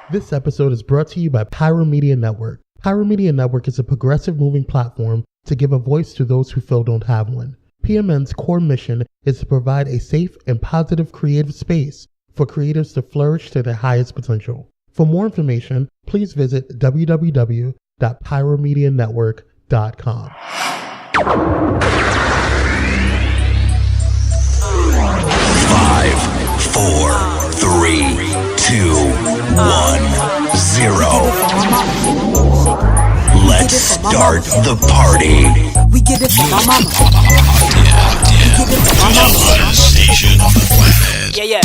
This episode is brought to you by Pyro Media Network. Pyro Media Network is a progressive moving platform to give a voice to those who feel don't have one. PMN's core mission is to provide a safe and positive creative space for creatives to flourish to their highest potential. For more information, please visit www.pyromedianetwork.com. 5, 4, 3, 2, 1, 0. Let's start the party. We get it from my mama. Hottest station on the planet. Yeah.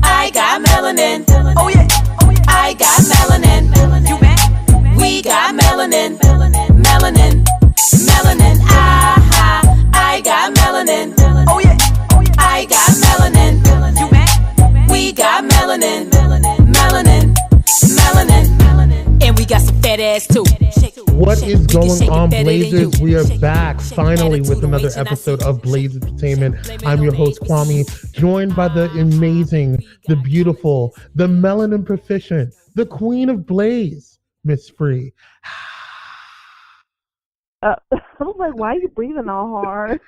I got melanin. Oh yeah. I got melanin. You bet. We got melanin. Melanin. I got melanin. Oh yeah. I got melanin. You bet. We got melanin. Melanin. And we got some fat ass too. What is going on, Blazers? We are back finally with another episode of Blaze Entertainment. I'm your host, Kwame, joined by the amazing, the beautiful, the melanin proficient, the queen of Blaze, Miss Free. I was like, why are you breathing all hard?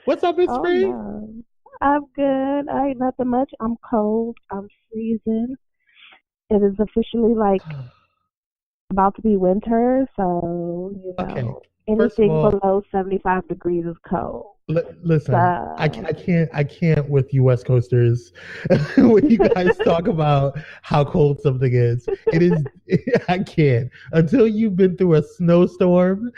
What's up, Miss Free? No. I'm good. I ain't nothing much. I'm cold. I'm freezing. It is officially about to be winter, so anything below 75 degrees is cold. Listen, I can't with you West Coasters when you guys talk about how cold something is. I can't. Until you've been through a snowstorm,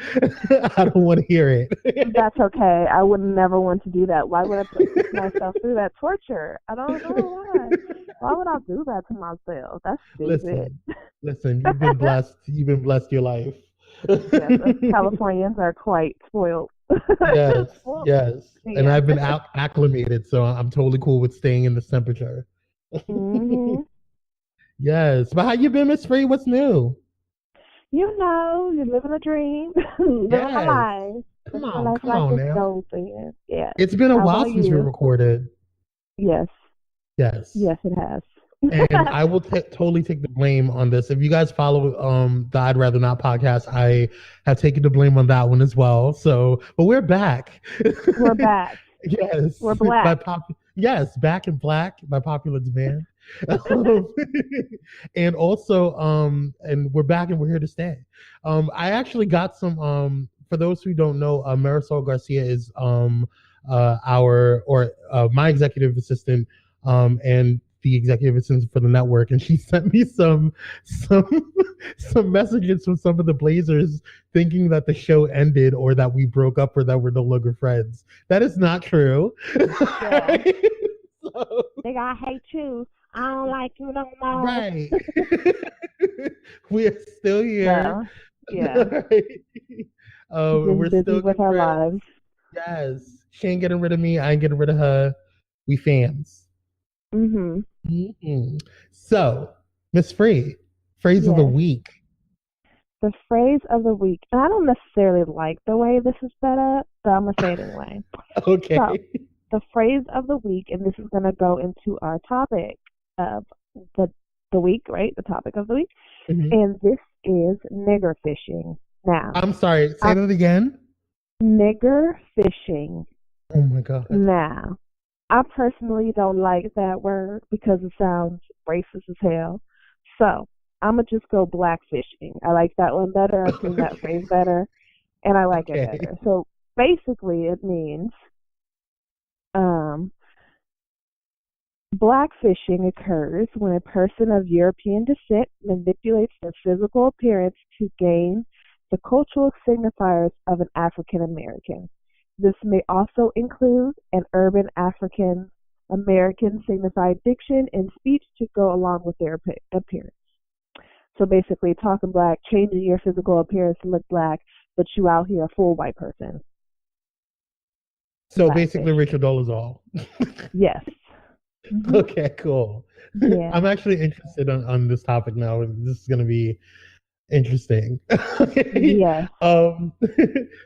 I don't want to hear it. That's okay. I would never want to do that. Why would I put myself through that torture? I don't know why. Why would I do that to myself? That's stupid. Listen, you've been blessed. You've been blessed your life. Yes, us Californians are quite spoiled. Yes. Yeah. And I've been acclimated, so I'm totally cool with staying in this temperature. Mm-hmm. Yes. But how you been, Miss Free? What's new? You're living a dream. Living a life. Come on now. Yeah. It's been a while since we recorded. Yes. Yes. Yes, it has. And I will totally take the blame on this. If you guys follow the I'd Rather Not podcast, I have taken the blame on that one as well. So, but we're back. We're back. Yes. We're black. Yes, back in black by popular demand. And also, and we're back and we're here to stay. I actually got some, for those who don't know, Marisol Garcia is my executive assistant, and the executive assistant for the network, and she sent me some messages from some of the Blazers thinking that the show ended or that we broke up or that we're no longer friends. That is not true. Yeah. So, Nigga, I hate you. I don't like you no more. Right. We're still here. Yeah. We're still with our lives. Yes. She ain't getting rid of me. I ain't getting rid of her. We fans. Mm-hmm. So, Miss Free, phrase of the week. The phrase of the week. And I don't necessarily like the way this is set up, but I'm going to say it anyway. Okay. So, the phrase of the week, and this is going to go into our topic of the week, right? The topic of the week. Mm-hmm. And this is nigger fishing. Now, I'm sorry. Say that again. Nigger fishing. Oh, my God. Now, I personally don't like that word because it sounds racist as hell. So I'm going to just go black fishing. I like that one better. I've seen that phrase better, and I like it better. So basically it means black fishing occurs when a person of European descent manipulates their physical appearance to gain the cultural signifiers of an African American. This may also include an urban African American signified diction and speech to go along with their appearance. So basically, talking black, changing your physical appearance to look black, but you out here a full white person. So basically, Rachel Dolezal. Yes. Mm-hmm. Okay, cool. Yeah. I'm actually interested on this topic now. This is going to be interesting. Yeah.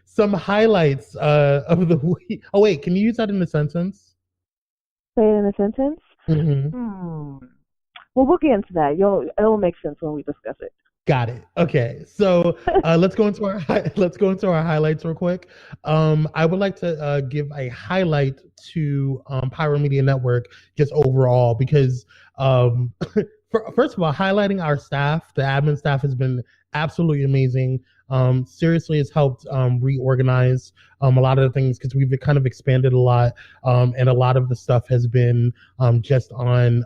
Some highlights of the week. Oh wait, can you use that in a sentence? Say it in a sentence. Mm-hmm. Well, we'll get into that. It'll make sense when we discuss it. Got it. Okay, so let's go into our highlights real quick. I would like to give a highlight to Pyro Media Network just overall because first of all, highlighting our staff, the admin staff has been absolutely amazing. Seriously, it's helped reorganize a lot of the things because we've kind of expanded a lot, and a lot of the stuff has been just on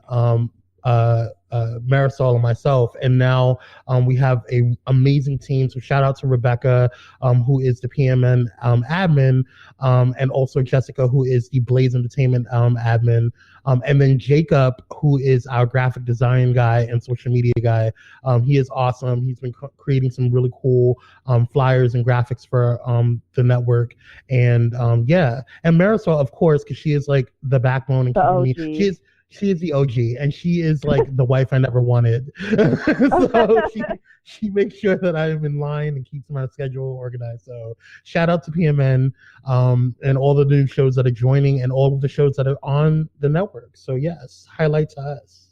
Marisol and myself, and now we have a amazing team. So shout out to Rebecca, who is the PMN admin, and also Jessica, who is the Blaze Entertainment admin, and then Jacob, who is our graphic design guy and social media guy. He is awesome. He's been creating some really cool flyers and graphics for the network, and yeah, and Marisol, of course, because she is like the backbone and keeping me. She is the OG, and she is like the wife I never wanted. So she makes sure that I am in line and keeps my schedule organized. So shout out to PMN and all the new shows that are joining and all of the shows that are on the network. So yes, highlight to us.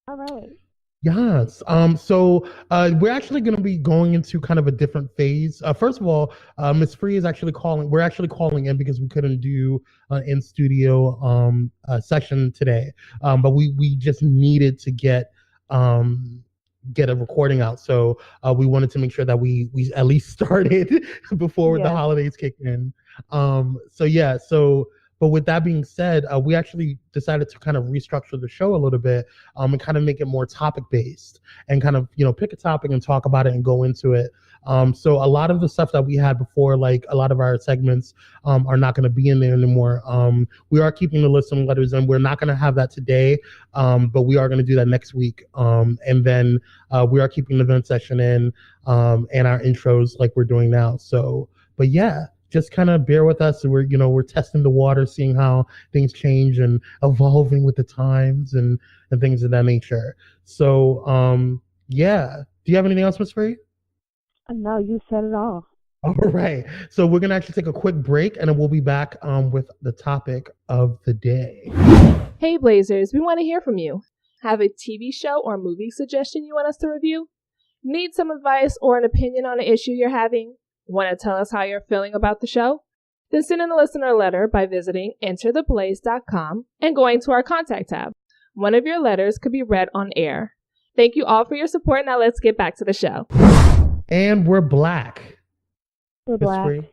All right. Yes. So we're actually going to be going into kind of a different phase. First of all, Miss Free is actually calling. We're actually calling in because we couldn't do an in studio session today. But we just needed to get a recording out. So we wanted to make sure that we at least started before the holidays kick in. So yeah. But with that being said, we actually decided to kind of restructure the show a little bit and kind of make it more topic based and kind of, pick a topic and talk about it and go into it. So a lot of the stuff that we had before, like a lot of our segments are not going to be in there anymore. We are keeping the listener letters and we're not going to have that today, but we are going to do that next week. And then we are keeping the event session in and our intros like we're doing now. So, but yeah. Just kind of bear with us. We're testing the water, seeing how things change and evolving with the times and things of that nature. So, yeah. Do you have anything else, Ms. Free? No, you said it all. All right. So we're going to actually take a quick break and then we'll be back with the topic of the day. Hey, Blazers, we want to hear from you. Have a TV show or movie suggestion you want us to review? Need some advice or an opinion on an issue you're having? Want to tell us how you're feeling about the show? Then send in a listener letter by visiting entertheblaze.com and going to our contact tab. One of your letters could be read on air. Thank you all for your support. Now let's get back to the show. And we're black. We're black. Free?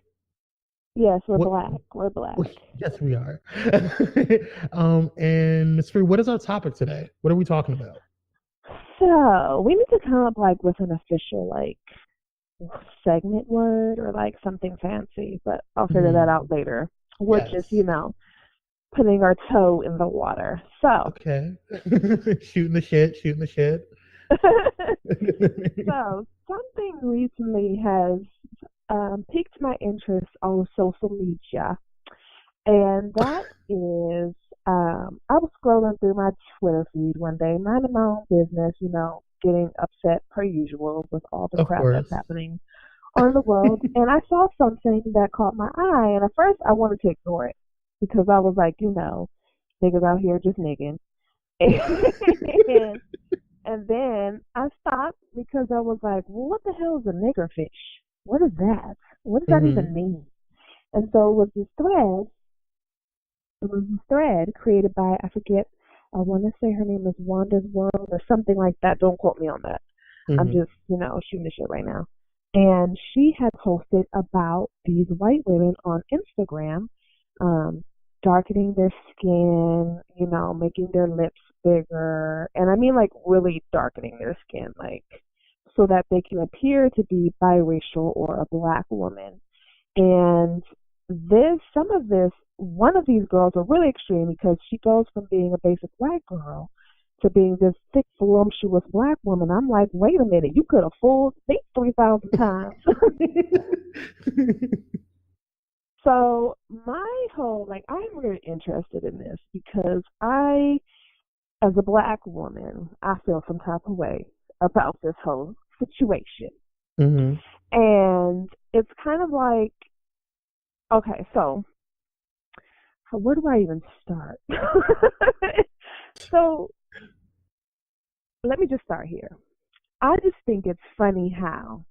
Yes, we're black. We're black. Yes, we are. And Ms. Free, what is our topic today? What are we talking about? So we need to come up with an official segment word or something fancy, but I'll figure that out later. Which is, putting our toe in the water. So okay. shooting the shit. So something recently has piqued my interest on social media, and that is I was scrolling through my Twitter feed one day, minding my own business, getting upset per usual with all the crap that's happening on the world. And I saw something that caught my eye. And at first I wanted to ignore it because I was like, niggas out here just nigging. And then I stopped because I was like, well, what the hell is a nigger fish? What is that? What does that even mean? And so it was this thread created by, I want to say her name is Wanda's World or something like that. Don't quote me on that. I'm just, shooting the shit right now. And she had posted about these white women on Instagram, darkening their skin, making their lips bigger. And I mean, really darkening their skin, so that they can appear to be biracial or a black woman. And one of these girls are really extreme because she goes from being a basic white girl to being this thick, voluptuous black woman. I'm like, wait a minute, you could have fooled me 3,000 times. So my whole, I'm really interested in this because as a black woman, I feel some type of way about this whole situation. And it's kind of okay, so where do I even start? So let me just start here. I just think it's funny how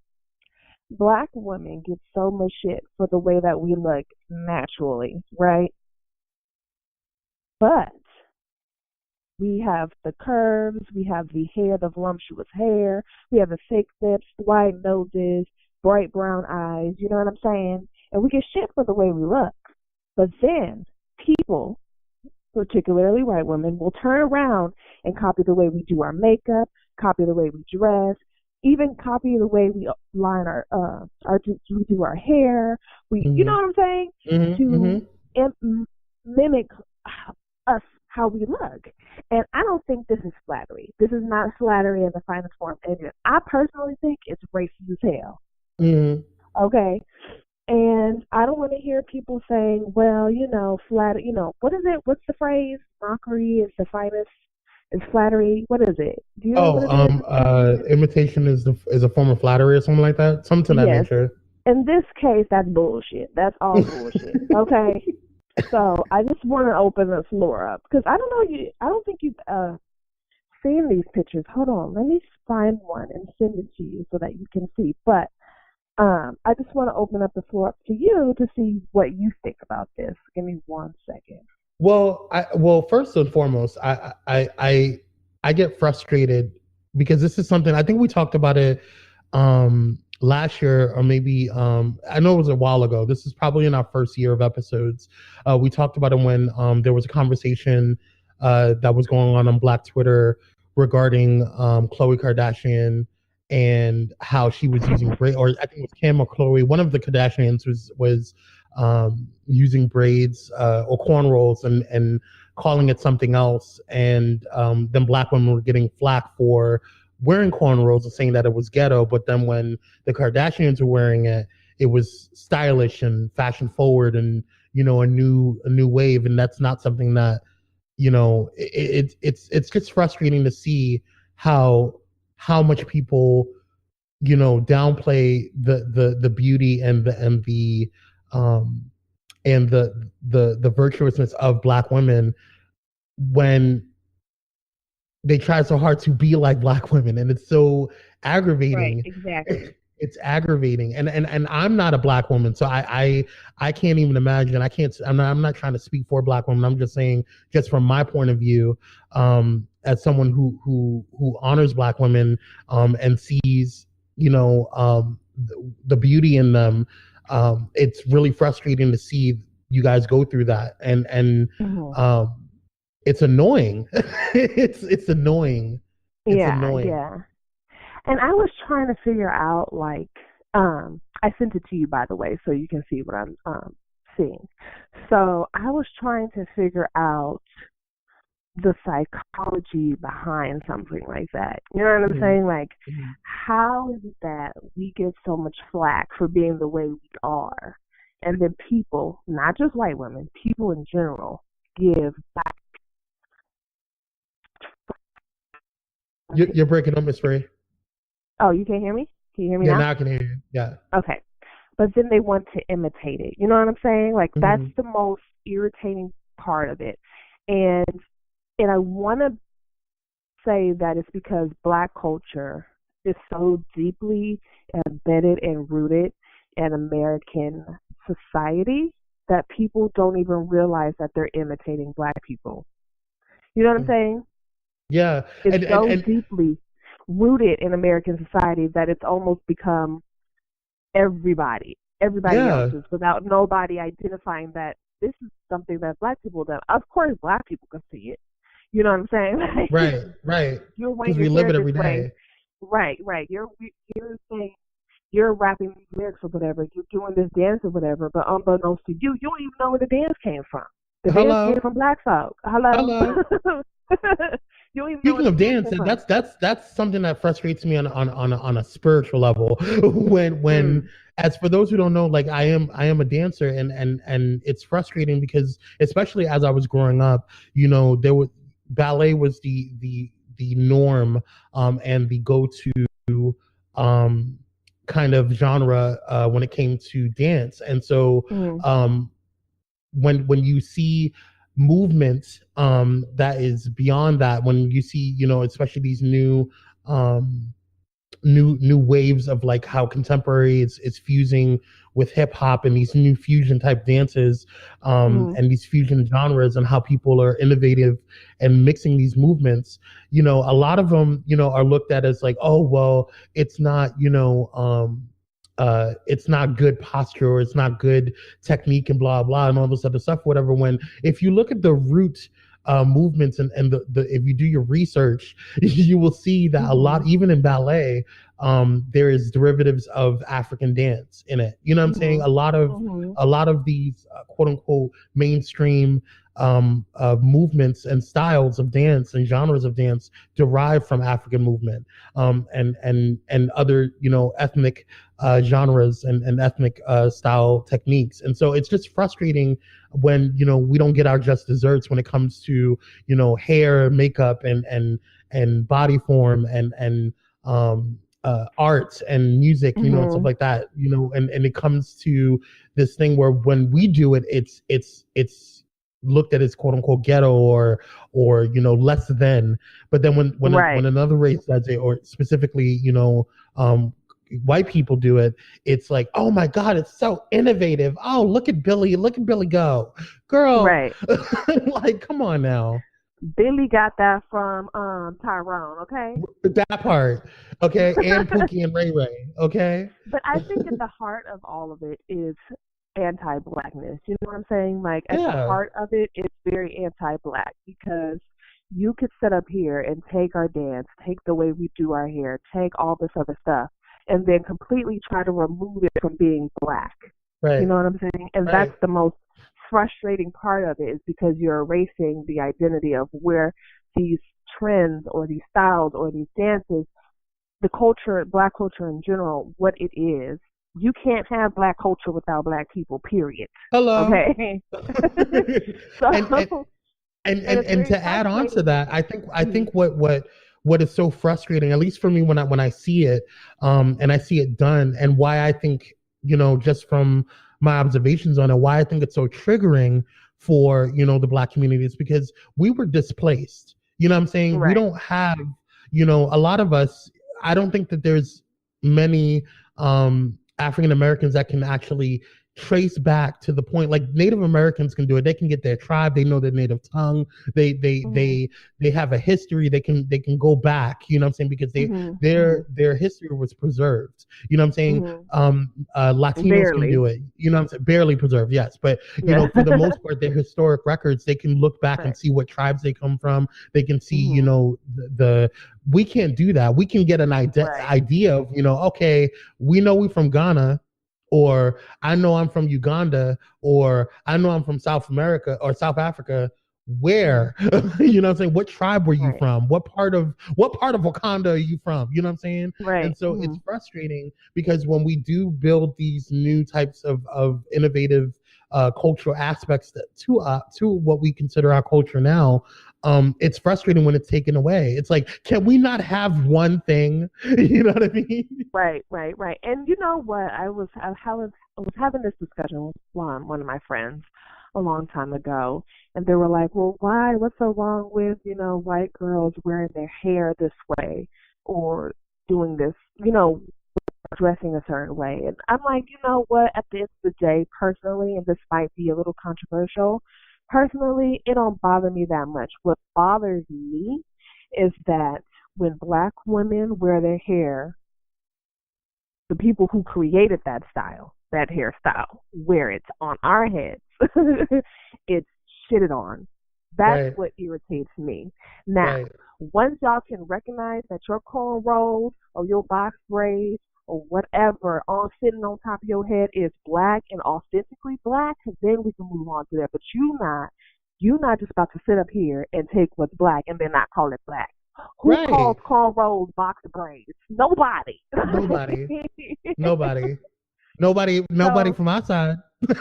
Black women get so much shit for the way that we look naturally, right? But we have the curves, we have the hair, the voluptuous hair, we have the fake lips, wide noses, bright brown eyes, you know what I'm saying? And we get shit for the way we look. But then people, particularly white women, will turn around and copy the way we do our makeup, copy the way we dress, even copy the way we line we do our hair. You know what I'm saying? To mimic us how we look. And I don't think this is flattery. This is not flattery in the finest form. And I personally think it's racist as hell. Okay. And I don't want to hear people saying, well, what is it? What's the phrase? Mockery is the finest. Is flattery? What is it? Do you know what it is? Imitation is a form of flattery or something like that. Something to that nature. In this case, that's bullshit. That's all bullshit. Okay. So I just want to open the floor up because I don't think you've seen these pictures. Hold on, let me find one and send it to you so that you can see. But I just want to open up the floor up to you to see what you think about this. Give me 1 second. Well, first and foremost, I get frustrated because this is something I think we talked about it last year, or maybe I know it was a while ago. This is probably in our first year of episodes. We talked about it when there was a conversation that was going on Black Twitter regarding Khloe Kardashian and how she was using braids, or I think it was Kim or Khloe. One of the Kardashians was using braids or cornrows and calling it something else, and then Black women were getting flack for wearing cornrows and saying that it was ghetto. But then when the Kardashians were wearing it, it was stylish and fashion forward and a new wave. And that's not something that it's just frustrating to see how much people downplay the beauty and the virtuousness of Black women when they try so hard to be like Black women, and it's so aggravating. Right, exactly. It's aggravating, and I'm not a Black woman, so I can't even imagine. I'm not trying to speak for Black women. I'm just saying, just from my point of view, as someone who honors Black women, and sees the beauty in them. It's really frustrating to see you guys go through that, and it's annoying. it's annoying. Annoying. Yeah. And I was trying to figure out, I sent it to you, by the way, so you can see what I'm seeing. So I was trying to figure out the psychology behind something like that. You know what I'm saying? How is it that we get so much flack for being the way we are, and then people, not just white women, people in general, give back. You're breaking up, Miss Ray. Oh, you can't hear me? Can you hear me now? Yeah, now I can hear you. Yeah. Okay. But then they want to imitate it. You know what I'm saying? That's the most irritating part of it. And I want to say that it's because Black culture is so deeply embedded and rooted in American society that people don't even realize that they're imitating Black people. You know what I'm saying? Yeah. It's deeply rooted in American society that it's almost become everybody else's, without nobody identifying that this is something that Black people have done. Of course, Black people can see it. You know what I'm saying? Right. Because we live it every day. Right. You're saying you're rapping these lyrics or whatever. You're doing this dance or whatever, but unbeknownst to you, you don't even know where the dance came from. The dance came from Black folk. Hello. Speaking of dance, that's something that frustrates me on a spiritual level. when as for those who don't know, I am a dancer, and it's frustrating because, especially as I was growing up, ballet was the norm, and the go-to kind of genre when it came to dance. And so when you see movement that is beyond that. When you see, especially these new waves of like how contemporary is fusing with hip hop and these new fusion type dances, and these fusion genres, and how people are innovative and mixing these movements. A lot of them, are looked at as like, oh well, it's not, it's not good posture, or it's not good technique, and blah blah and all this other stuff, whatever. When if you look at the root movements, and the if you do your research, you will see that a lot, even in ballet, there is derivatives of African dance in it. You know what I'm saying? A lot of these quote unquote mainstream movements and styles of dance and genres of dance derive from African movement, and other ethnic genres and ethnic style techniques. And so it's just frustrating when we don't get our just desserts when it comes to hair, makeup, and body form, and art and music, and stuff like that, and it comes to this thing where when we do it, it's looked at as quote unquote ghetto or less than. But then when another race does it, or specifically white people do it, it's like, oh my God, it's so innovative. Oh, look at Billy go, girl. Right. Like, come on now. Billy got that from Tyrone, okay? That part, okay, and Pookie and Ray Ray, okay? But I think at the heart of all of it is anti-blackness. You know what I'm saying? Like, at the heart of it, it's very anti-black, because you could sit up here and take our dance, take the way we do our hair, take all this other stuff, and then completely try to remove it from being black. Right. You know what I'm saying? And that's the most frustrating part of it, is because you're erasing the identity of where these trends or these styles or these dances, the culture, black culture in general, what it is. You can't have black culture without black people, period. Hello. Okay. And to add on to that, I think what is so frustrating, at least for me, when I see it, and I see it done, and why I think, just from my observations on it, why I think it's so triggering for, the black community, is because we were displaced. You know what I'm saying? Right. We don't have, a lot of us, I don't think that there's many African Americans that can actually trace back to the point. Like, Native Americans can do it. They can get their tribe. They know their native tongue. They have a history. They can go back. You know what I'm saying? Because their history was preserved. You know what I'm saying? Latinos Barely. can do it. You know what I'm saying? Barely preserved, yes. But for the most part, their historic records, they can look back and see what tribes they come from. They can see, we can't do that. We can get an idea of, okay, we know we're from Ghana, or I know I'm from Uganda, or I know I'm from South America or South Africa. Where? You know what I'm saying? What tribe were you from? What part of Wakanda are you from? You know what I'm saying? Right. And so it's frustrating, because when we do build these new types of innovative cultural aspects to what we consider our culture now, it's frustrating when it's taken away. It's like, can we not have one thing? You know what I mean? Right. And you know what? I was having this discussion with one of my friends a long time ago, and they were like, well, why? What's so wrong with, white girls wearing their hair this way, or doing this, dressing a certain way? And I'm like, you know what? At the end of the day, personally, and this might be a little controversial, personally, it don't bother me that much. What bothers me is that when black women wear their hair, the people who created that hairstyle, wear it on our heads, it's shitted on. That's what irritates me. Now, once y'all can recognize that your cornrows or your box braids or whatever all sitting on top of your head is black and authentically black, then we can move on to that. But you're not just about to sit up here and take what's black and then not call it black. Who calls cornrows box braids? Nobody. Nobody from our side.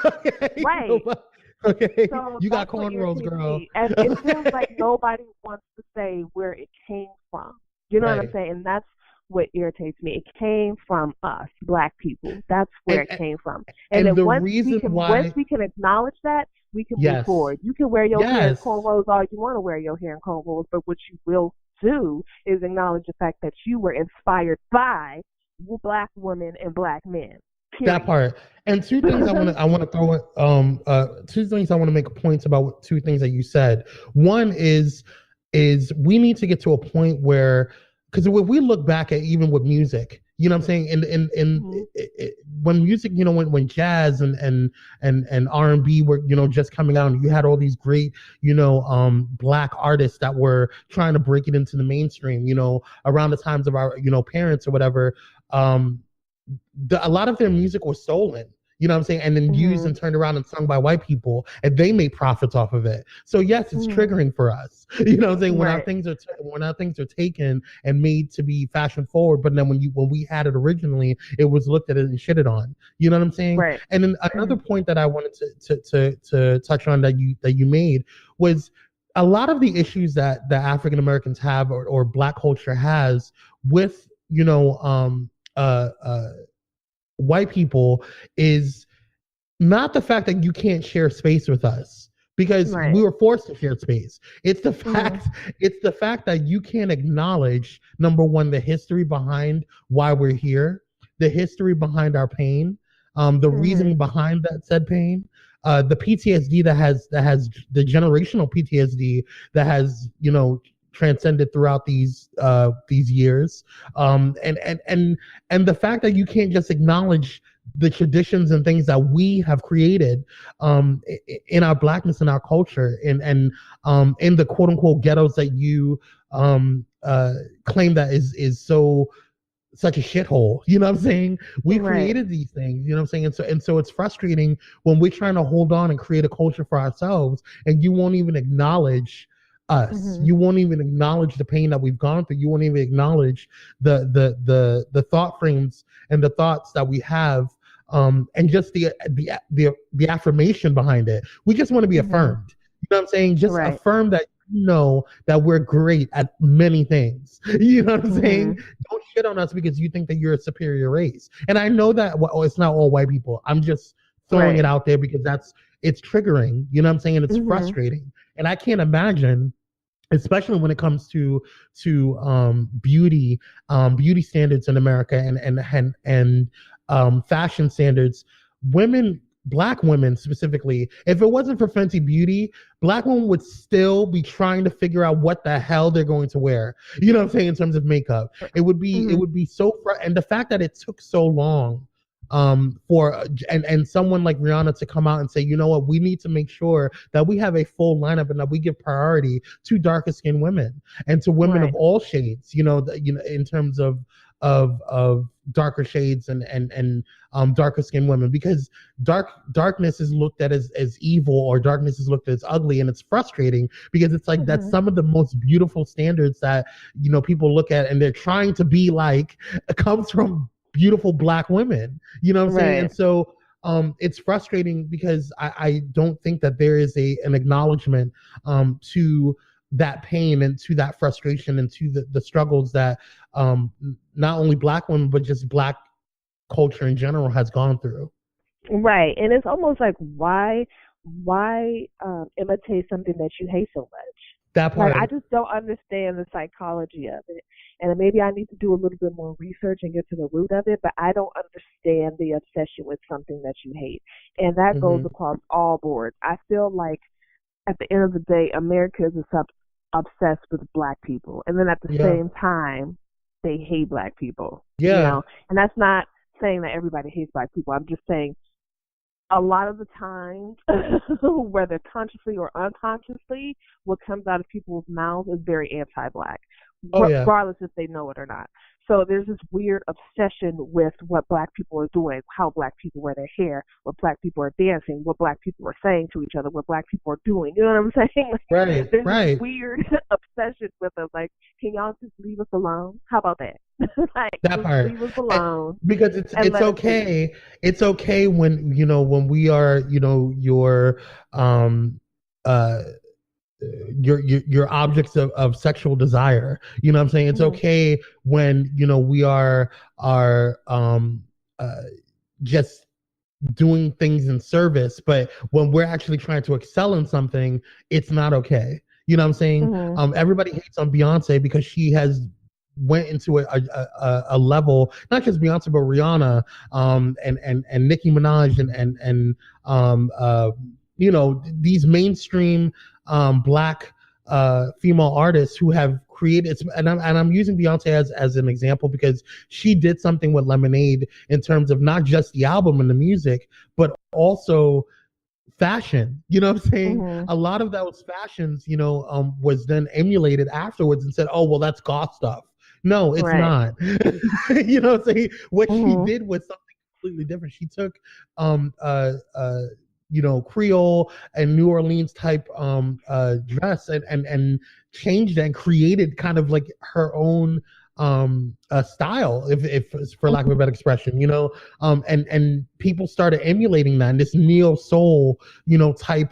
Okay. Right. Nobody. Okay. So you got cornrows, girl. And it feels like nobody wants to say where it came from. You know what I'm saying? And that's what irritates me. It came from us, black people. That's where it came from. And then once we can acknowledge that, we can move forward. You can wear your hair in cornrows all you want to wear your hair in cornrows, but what you will do is acknowledge the fact that you were inspired by Black women and Black men. Period. That part. And two things I want to throw two things I want to make points about. Two things that you said. One is we need to get to a point where, because if we look back at even with music, you know what I'm saying, when music, you know, when jazz and R&B were, you know, just coming out, and you had all these great, you know, Black artists that were trying to break it into the mainstream, you know, around the times of our, you know, parents or whatever. A lot of their music was stolen, you know what I'm saying, and then used and turned around and sung by white people, and they made profits off of it. So yes, it's triggering for us, you know what I'm saying, when our things are taken and made to be fashion forward, but then when we had it originally, it was looked at and shitted on, you know what I'm saying? Right. And then another point that I wanted to touch on that you made was a lot of the issues that the African Americans have or Black culture has with, you know, white people is not the fact that you can't share space with us because we were forced to share space. It's the fact that you can't acknowledge, number one, the history behind why we're here, the history behind our pain, the reasoning behind that said pain, the PTSD that has the generational PTSD that has, you know, transcended throughout these years, and the fact that you can't just acknowledge the traditions and things that we have created in our Blackness and our culture, and in the quote unquote ghettos that you claim that is such a shithole, you know what I'm saying? We created these things, you know what I'm saying? And so it's frustrating when we're trying to hold on and create a culture for ourselves, and you won't even acknowledge us. You won't even acknowledge the pain that we've gone through. You won't even acknowledge the thought frames and the thoughts that we have, and just the affirmation behind it. We just want to be affirmed. You know what I'm saying? Just affirm that you know that we're great at many things. You know what I'm saying? Don't shit on us because you think that you're a superior race. And I know that it's not all white people. I'm just throwing it out there because it's triggering. You know what I'm saying? And it's frustrating. And I can't imagine, especially when it comes to beauty standards in America and fashion standards, Black women specifically, if it wasn't for Fenty Beauty, Black women would still be trying to figure out what the hell they're going to wear. You know what I'm saying? In terms of makeup, it would be so, and the fact that it took so long for someone like Rihanna to come out and say, you know what, we need to make sure that we have a full lineup and that we give priority to darker skinned women and to women of all shades, you know, in terms of darker shades and darker skinned women, because darkness is looked at as evil, or darkness is looked at as ugly, and it's frustrating because it's like that's some of the most beautiful standards that, you know, people look at and they're trying to be like, comes from beautiful Black women, you know what I'm saying? And so it's frustrating because I don't think that there is an acknowledgement to that pain and to that frustration and to the struggles that not only Black women but just Black culture in general has gone through. Right. And it's almost like why imitate something that you hate so much? That part. Like, I just don't understand the psychology of it. And maybe I need to do a little bit more research and get to the root of it, but I don't understand the obsession with something that you hate. And that goes across all boards. I feel like at the end of the day, America is obsessed with Black people. And then at the same time, they hate Black people. Yeah. You know? And that's not saying that everybody hates Black people. I'm just saying a lot of the times, whether consciously or unconsciously, what comes out of people's mouths is very anti-Black, regardless if they know it or not. So there's this weird obsession with what Black people are doing, how Black people wear their hair, what Black people are dancing, what Black people are saying to each other, what Black people are doing. You know what I'm saying? Like, there's this weird obsession with us. Like, can y'all just leave us alone? How about that? Like, that part. Leave us alone. Because it's okay. It's okay when, you know, when we are, you know, your objects of sexual desire. You know what I'm saying? It's okay when, you know, we are just doing things in service, but when we're actually trying to excel in something, it's not okay. You know what I'm saying? Mm-hmm. Everybody hates on Beyonce because she has went into a level, not just Beyonce but Rihanna, and Nicki Minaj and these mainstream black female artists who have created, and I'm using Beyonce as an example because she did something with Lemonade in terms of not just the album and the music, but also fashion. You know what I'm saying? Mm-hmm. A lot of those fashions, was then emulated afterwards and said, oh, well, that's goth stuff. No, it's not. You know what I'm saying? What Mm-hmm. she did was something completely different. She took Creole and New Orleans type dress and changed it and created kind of like her own style, if for lack of a better expression, and people started emulating that, and this neo soul, type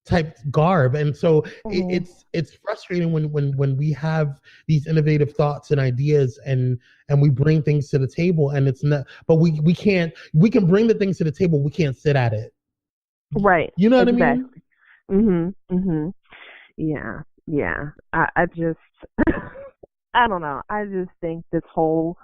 type garb. And so it's frustrating when we have these innovative thoughts and ideas and we bring things to the table, and it's not, but we can bring the things to the table, we can't sit at it. Right. You know what I mean? Mm-hmm. Mm-hmm. Yeah. I just I don't know. I just think this whole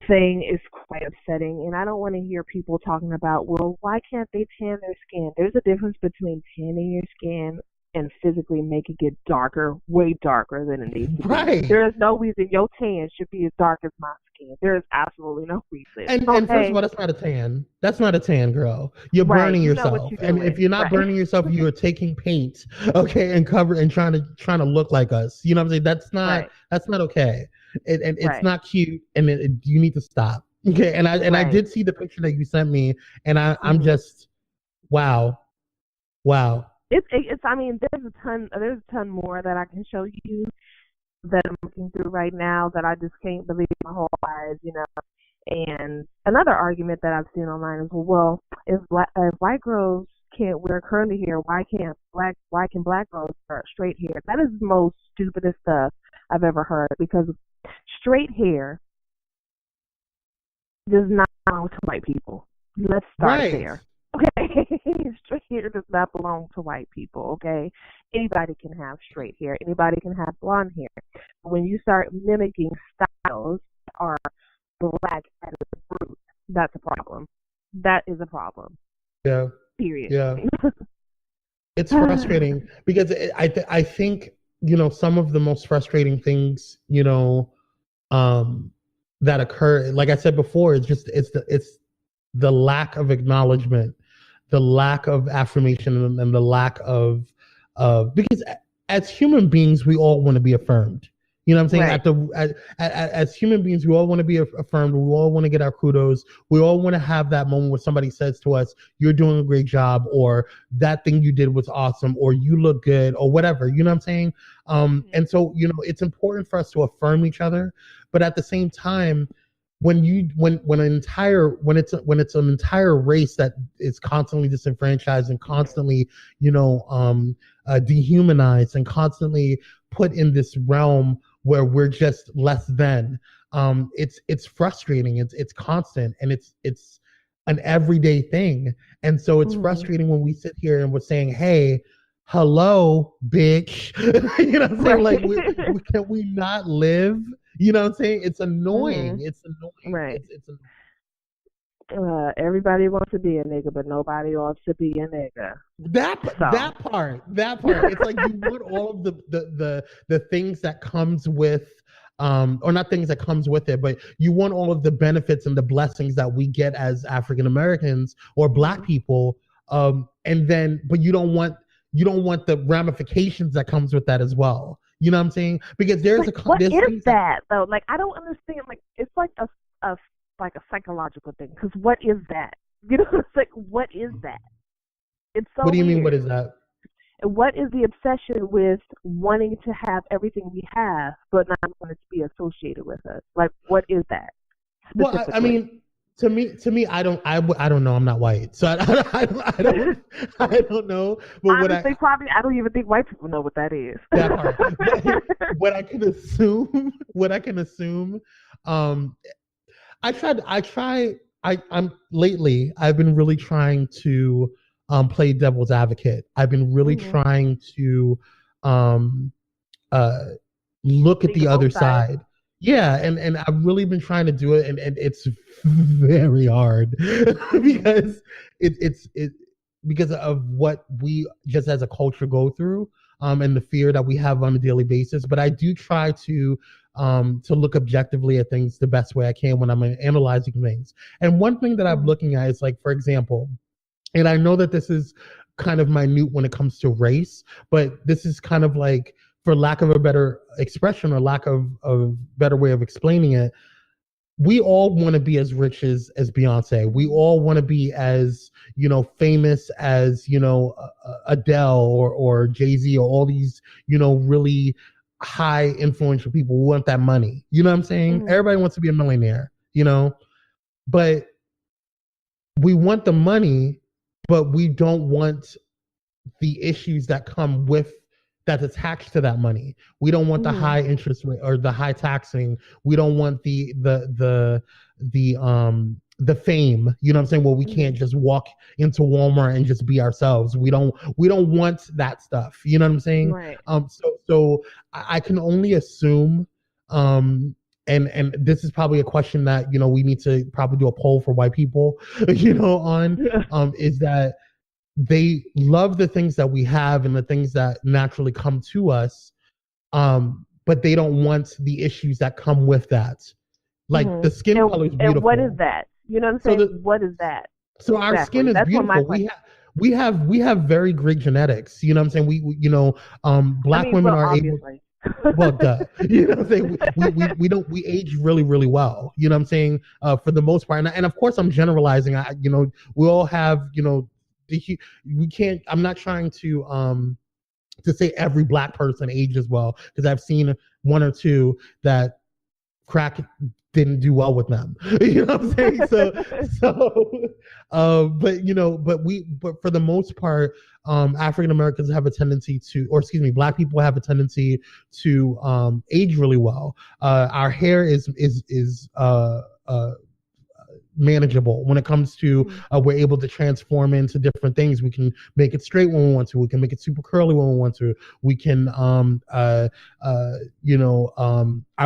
thing is quite upsetting, and I don't want to hear people talking about, well, why can't they tan their skin? There's a difference between tanning your skin and physically making it darker, way darker than it needs to be. Right. There is no reason your tan should be as dark as my skin. There is absolutely no reason. And first of all, that's not a tan. That's not a tan, girl. You're burning yourself. And if you're not burning yourself, you are taking paint, okay, and trying to look like us. You know what I'm saying? That's not okay. And it's not cute, and you need to stop. Okay, and I did see the picture that you sent me, and I'm just wow. It's I mean, there's a ton more that I can show you that I'm looking through right now that I just can't believe my whole eyes, And another argument that I've seen online is, well, if white girls can't wear curly hair, why can black girls wear straight hair? That is the most stupidest stuff I've ever heard, because straight hair does not belong to white people. Let's start there. Okay, straight hair does not belong to white people, okay? Anybody can have straight hair. Anybody can have blonde hair. When you start mimicking styles that are black at its root, that's a problem. That is a problem. Yeah. Period. Yeah. It's frustrating because I think, some of the most frustrating things, that occur, like I said before, it's the lack of acknowledgement, the lack of affirmation, and the lack of because as human beings, we all want to be affirmed. You know what I'm saying? Right. As human beings, we all want to be affirmed. We all want to get our kudos. We all want to have that moment where somebody says to us, "You're doing a great job," or "That thing you did was awesome," or "You look good," or whatever. You know what I'm saying? And so, it's important for us to affirm each other, but at the same time, when it's an entire race that is constantly disenfranchised and constantly, dehumanized and constantly put in this realm where we're just less than, it's frustrating. It's constant, and it's an everyday thing. And so it's frustrating when we sit here and we're saying, hey, hello, bitch. You know what I'm saying? Like, can we not live? You know what I'm saying? It's annoying. It's annoying. Right. It's annoying. Everybody wants to be a nigga, but nobody wants to be a nigga. That part. It's like you want all of the things that comes with, or not things that comes with it, but you want all of the benefits and the blessings that we get as African Americans or Black people, but you don't want the ramifications that comes with that as well. You know what I'm saying? Because what is that though? Like, I don't understand. Like, it's like a psychological thing. Because what is that? It's like, what is that? It's so. What do you weird. mean? What is that? What is the obsession with wanting to have everything we have, but not wanting to be associated with us? Like, what is that? Well, I mean, to me, I don't know. I'm not white, so I don't know. But honestly, I don't even think white people know what that is. That part. What I can assume, I'm lately I've been really trying to play devil's advocate. I've been really trying to um uh look at the other side. Yeah, and I've really been trying to do it, and it's very hard because it because of what we just as a culture go through, and the fear that we have on a daily basis. But I do try to look objectively at things the best way I can when I'm analyzing things. And one thing that I'm looking at is, like, for example, and I know that this is kind of minute when it comes to race, but this is kind of like, for lack of a better expression or lack of better way of explaining it, we all want to be as rich as Beyonce. We all want to be as, famous as, Adele or Jay-Z or all these, really high influential people. We want that money. You know what I'm saying? Everybody wants to be a millionaire, but we want the money, but we don't want the issues that come with that's attached to that money. We don't want the high interest rate or the high taxing. We don't want the fame. You know what I'm saying? Well, we can't just walk into Walmart and just be ourselves. We don't want that stuff. You know what I'm saying? Right. So I can only assume, and this is probably a question that, we need to probably do a poll for white people, on, is that they love the things that we have and the things that naturally come to us, but they don't want the issues that come with that. Like the skin color is beautiful. And what is that? You know what I'm saying? What is that? So exactly. Our skin is beautiful. We have very great genetics. You know what I'm saying? We black women are obviously able. Well, duh. You know what I'm saying? We age really, really well. You know what I'm saying? For the most part, and of course I'm generalizing. We all have, we can't. I'm not trying to say every black person ages well, because I've seen one or two that crack didn't do well with them. You know what I'm saying? But for the most part, African Americans have a tendency to, or excuse me, black people have a tendency to age really well. Our hair is manageable when it comes to we're able to transform into different things. We can make it straight when we want to. We can make it super curly when we want to. We can our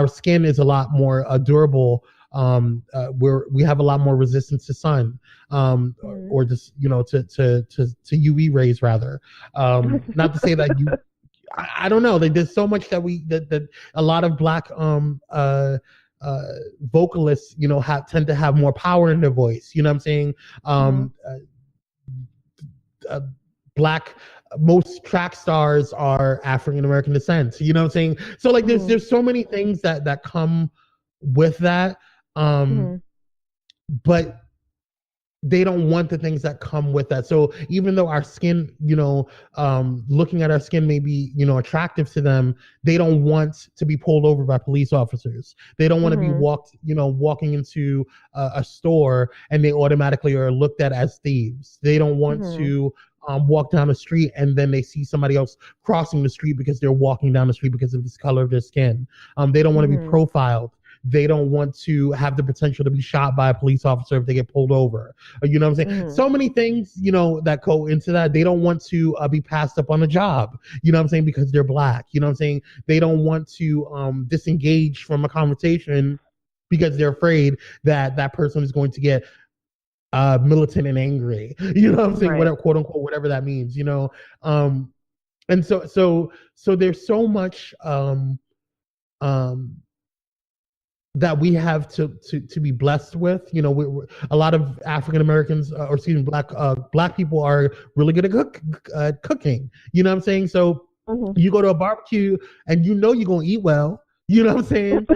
skin is a lot more durable. We have a lot more resistance to sun, or just to UV rays rather. Not to say that I don't know. There's so much that a lot of black vocalists, tend to have more power in their voice. You know what I'm saying? Black, most track stars are African American descent. You know what I'm saying? So like, there's so many things that come with that, but they don't want the things that come with that. So even though our skin, looking at our skin may be, attractive to them, they don't want to be pulled over by police officers. They don't want to be walking into a store and they automatically are looked at as thieves. They don't want to walk down the street and then they see somebody else crossing the street because they're walking down the street because of this color of their skin. They don't want to be profiled. They don't want to have the potential to be shot by a police officer if they get pulled over. You know what I'm saying? So many things, that go into that. They don't want to be passed up on a job, you know what I'm saying, because they're black. You know what I'm saying? They don't want to disengage from a conversation because they're afraid that that person is going to get militant and angry. You know what I'm saying? Right. Whatever, quote unquote, whatever that means, and so there's so much that we have to be blessed with. We're a lot of African Americans, or excuse me, black people are really good at cooking. You know what I'm saying? So you go to a barbecue and you're gonna eat well. You know what I'm saying?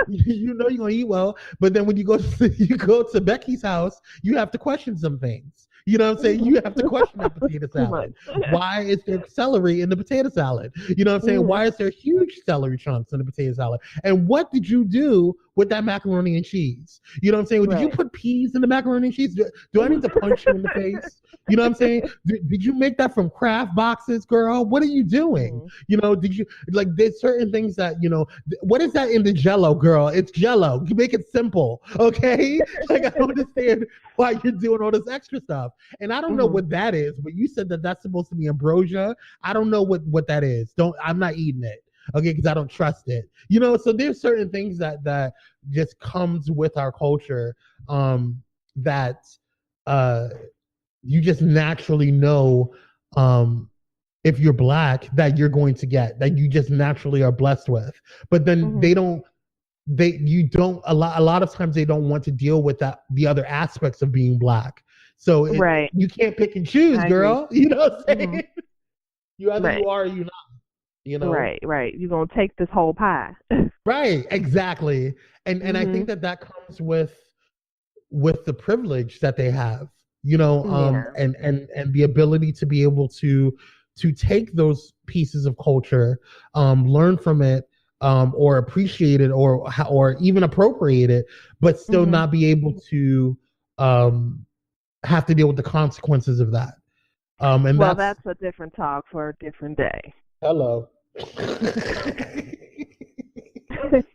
you're gonna eat well, but then when you go to Becky's house, you have to question some things. You know what I'm saying? You have to question that potato Too salad. much. Why is there celery in the potato salad? You know what I'm saying? Mhm. Why is there huge celery chunks in the potato salad? And what did you do with that macaroni and cheese? You know what I'm saying? Did you Right. put peas in the macaroni and cheese? Do I need to punch you in the face? You know what I'm saying? Did you make that from Kraft boxes, girl? What are you doing? Mhm. You know, did you like there's certain things that, you know, what is that in the Jello, girl? It's Jello. You make it simple, okay? Like I don't understand why you're doing all this extra stuff. And I don't know Mhm. what that is, but you said that that's supposed to be ambrosia. I don't know what that is. I'm not eating it. Okay, because I don't trust it. You know, so there's certain things that just comes with our culture that uh you just naturally know if you're black that you're going to get that you just naturally are blessed with. But then Mhm. you don't a lot of times they don't want to deal with that the other aspects of being black. So Right. you can't pick and choose, I agree. girl. You know what I'm saying? Mhm. You either Right. you are or you not. You know? Right. Right. You're gonna take this whole pie. Right. Exactly. And I think Mhm. that comes with the privilege that they have. You know, Yeah. and the ability to be able to take those pieces of culture, learn from it, or appreciate it, or even appropriate it, but still Mhm. not be able to um, have to deal with the consequences of that. And Well, that's that's a different talk for a different day. hello.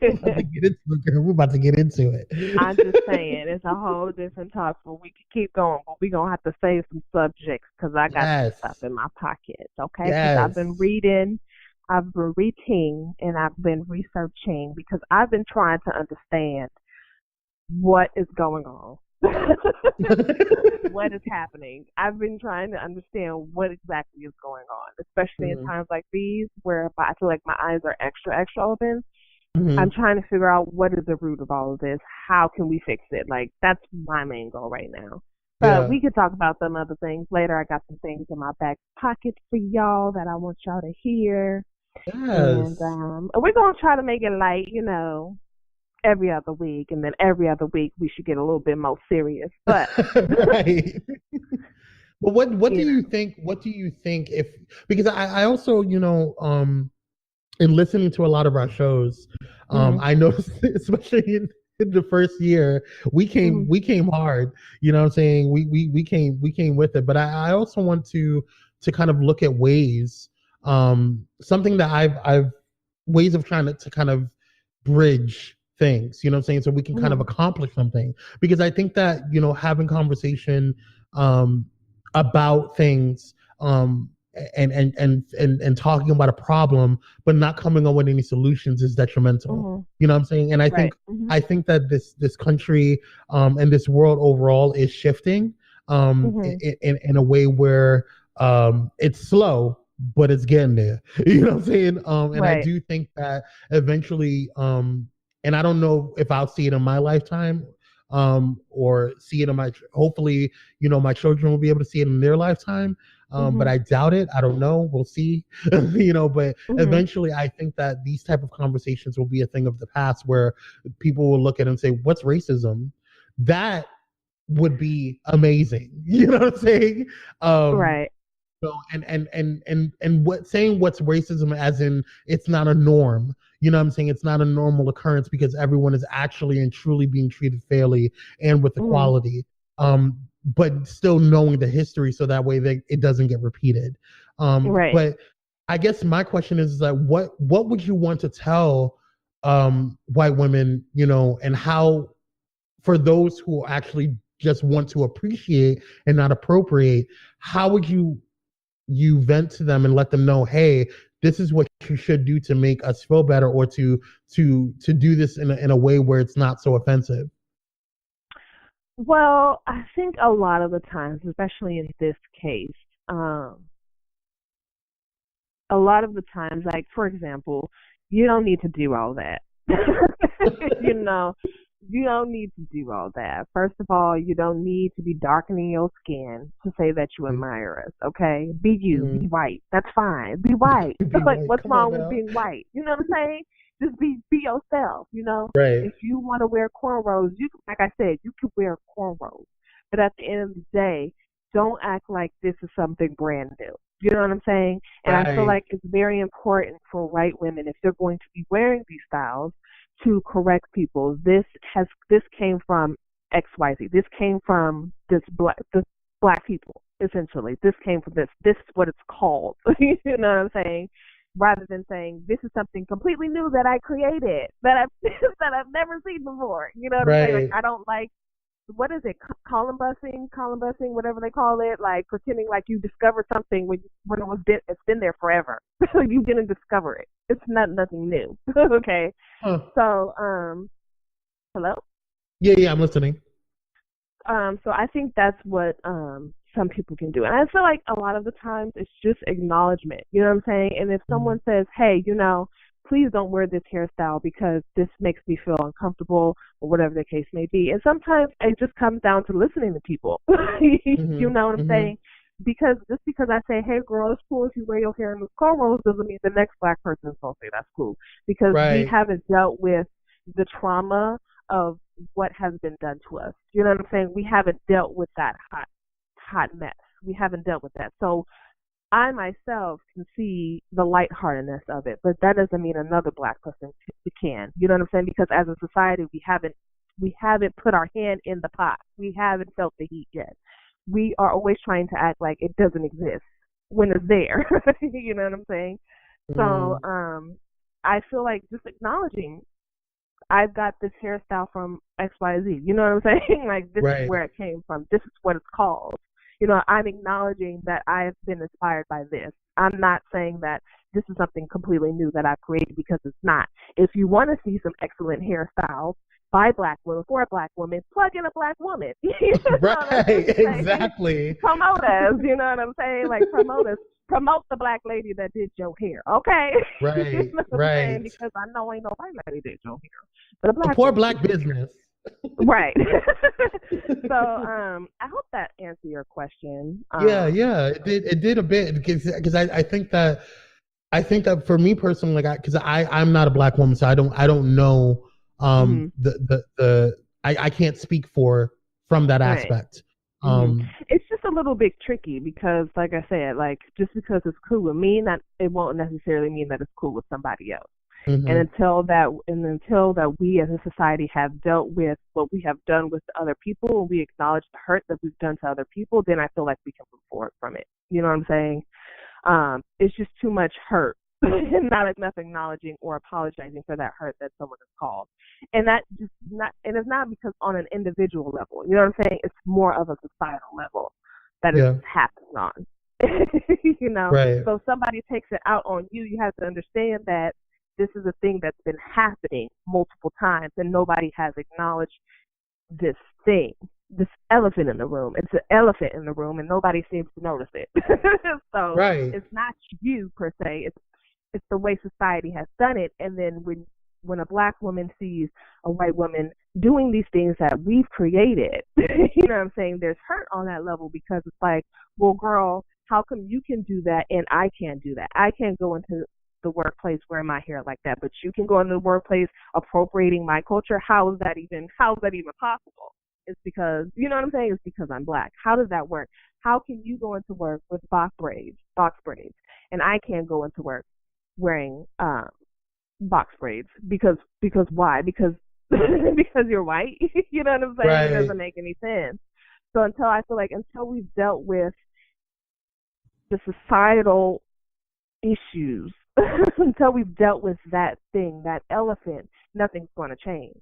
About to get into it, girl. We're about to get into it. I'm just saying, it's a whole different talk. But we could keep going, but we're gonna have to save some subjects because I got some Yes. stuff in my pockets. Okay, because I've Yes. been reading, I've been reading, and I've been researching because I've been trying to understand what is going on. What is happening? I've been trying to understand what exactly is going on, especially in Mhm. times like these where I feel like my eyes are extra open. I'm Mhm. trying to figure out what is the root of all of this. How can we fix it? Like that's my main goal right now. But Yeah. we could talk about some other things later. I got some things in my back pocket for y'all that I want y'all to hear, and Yes. we're gonna try to make it light, every other week, and then every other week we should get a little bit more serious. But Right. But what do you know, you think? What do you think if because I also in listening to a lot of our shows, mhm, I noticed especially in the first year mhm, we came hard. You know what I'm saying? We came with it. But I also want to kind of look at ways something that I've ways of trying to kind of bridge things, you know what I'm saying? So we can kind of mhm, accomplish something. Because I think that, having conversation um about things and talking about a problem but not coming up with any solutions is detrimental. mhm. You know what I'm saying? And Right. Mhm, I think that this country and this world overall is shifting mhm. in a way where it's slow but it's getting there. You know what I'm saying? And I Right. do think that eventually, and I don't know if I'll see it in my lifetime, or see it in hopefully, my children will be able to see it in their lifetime. But Mhm, I doubt it. I don't know. We'll see. But mhm. eventually I think that these type of conversations will be a thing of the past where people will look at it and say, what's racism? That would be amazing. You know what I'm saying? Um, Right. so and what saying what's racism as in it's not a norm. You know what I'm saying? It's not a normal occurrence because everyone is actually and truly being treated fairly and with Mhm. equality. But still knowing the history so that way it doesn't get repeated. Right. But I guess my question is that what would you want to tell white women, and how for those who actually just want to appreciate and not appropriate, how would you vent to them and let them know, hey, this is what you should do to make us feel better, or to do this in a way where it's not so offensive. Well, I think a lot of the times, especially in this case, um, a lot of the times, like for example, you don't need to do all that. you know, you don't need to do all that. First of all, you don't need to be darkening your skin to say that you admire us. Okay, be you, Mm-hmm. be white. That's fine. Be white. Be Like, white. what's Come on wrong with now. being white? You know what I'm saying? Just be yourself. Right. If you want to wear cornrows, like I said, you can wear cornrows. But at the end of the day, don't act like this is something brand new. You know what I'm saying? And I feel Right. like it's very important for white women, if they're going to be wearing these styles, to correct people. This came from XYZ. This came from this black people, essentially. This came from this. This is what it's called. You know what I'm saying? Rather than saying this is something completely new that I created, that I've never seen before. You know what I'm saying? Right. Like, I don't like, what is it, column busting, whatever they call it, like pretending like you discovered something when it's been there forever. You didn't discover it. It's nothing new. Okay. Huh. So, hello? Yeah, I'm listening. So I think that's what some people can do. And I feel like a lot of the times it's just acknowledgement. You know what I'm saying? And if someone says, hey, please don't wear this hairstyle because this makes me feel uncomfortable, or whatever the case may be. And sometimes it just comes down to listening to people. You know what I'm saying? Because just because I say, hey, girl, it's cool if you wear your hair in those cornrows, doesn't mean the next black person is going to say that's cool. Because we haven't dealt with the trauma of what has been done to us. You know what I'm saying? We haven't dealt with that hot mess. We haven't dealt with that. So I myself can see the lightheartedness of it, but that doesn't mean another black person can. You know what I'm saying? Because as a society, we haven't put our hand in the pot. We haven't felt the heat yet. We are always trying to act like it doesn't exist when it's there. You know what I'm saying? So I feel like just acknowledging, I've got this hairstyle from XYZ. You know what I'm saying? Like, this is where it came from. This is what it's called. You know, I'm acknowledging that I've been inspired by this. I'm not saying that this is something completely new that I've created, because it's not. If you want to see some excellent hairstyles by black women, for a black woman, plug in a black woman. Right, exactly. Promote us, you know what I'm saying? Like, promote us. Promote the black lady that did your hair, okay? Right, You know what I'm right. saying? Because I know ain't no white lady did your hair. But a black poor woman. black business. Right. So I hope that answered your question. Yeah, it did a bit, because I think that for me personally, like, because I'm not a black woman, so I don't know I can't speak from that aspect. It's just a little bit tricky because, like I said, like, just because it's cool with me, that it won't necessarily mean that it's cool with somebody else. And until that we as a society have dealt with what we have done with other people, and we acknowledge the hurt that we've done to other people, then I feel like we can move forward from it. You know what I'm saying? It's just too much hurt and not enough acknowledging or apologizing for that hurt that someone has caused. And it's not because on an individual level. You know what I'm saying? It's more of a societal level that it's happening on. You know? Right. So if somebody takes it out on you, you have to understand that this is a thing that's been happening multiple times, and nobody has acknowledged this thing, this elephant in the room. It's an elephant in the room, and nobody seems to notice it. So it's not you per se. It's the way society has done it. And then when a black woman sees a white woman doing these things that we've created, you know what I'm saying? There's hurt on that level, because it's like, well, girl, how come you can do that and I can't do that? I can't go into the workplace wearing my hair like that, but you can go into the workplace appropriating my culture. How is that even possible? It's because, you know what I'm saying? It's because I'm black. How does that work? How can you go into work with box braids, and I can't go into work wearing box braids? Because why? Because because you're white. You know what I'm saying? Right. It doesn't make any sense. So until we've dealt with the societal issues, until we've dealt with that thing, that elephant, nothing's going to change.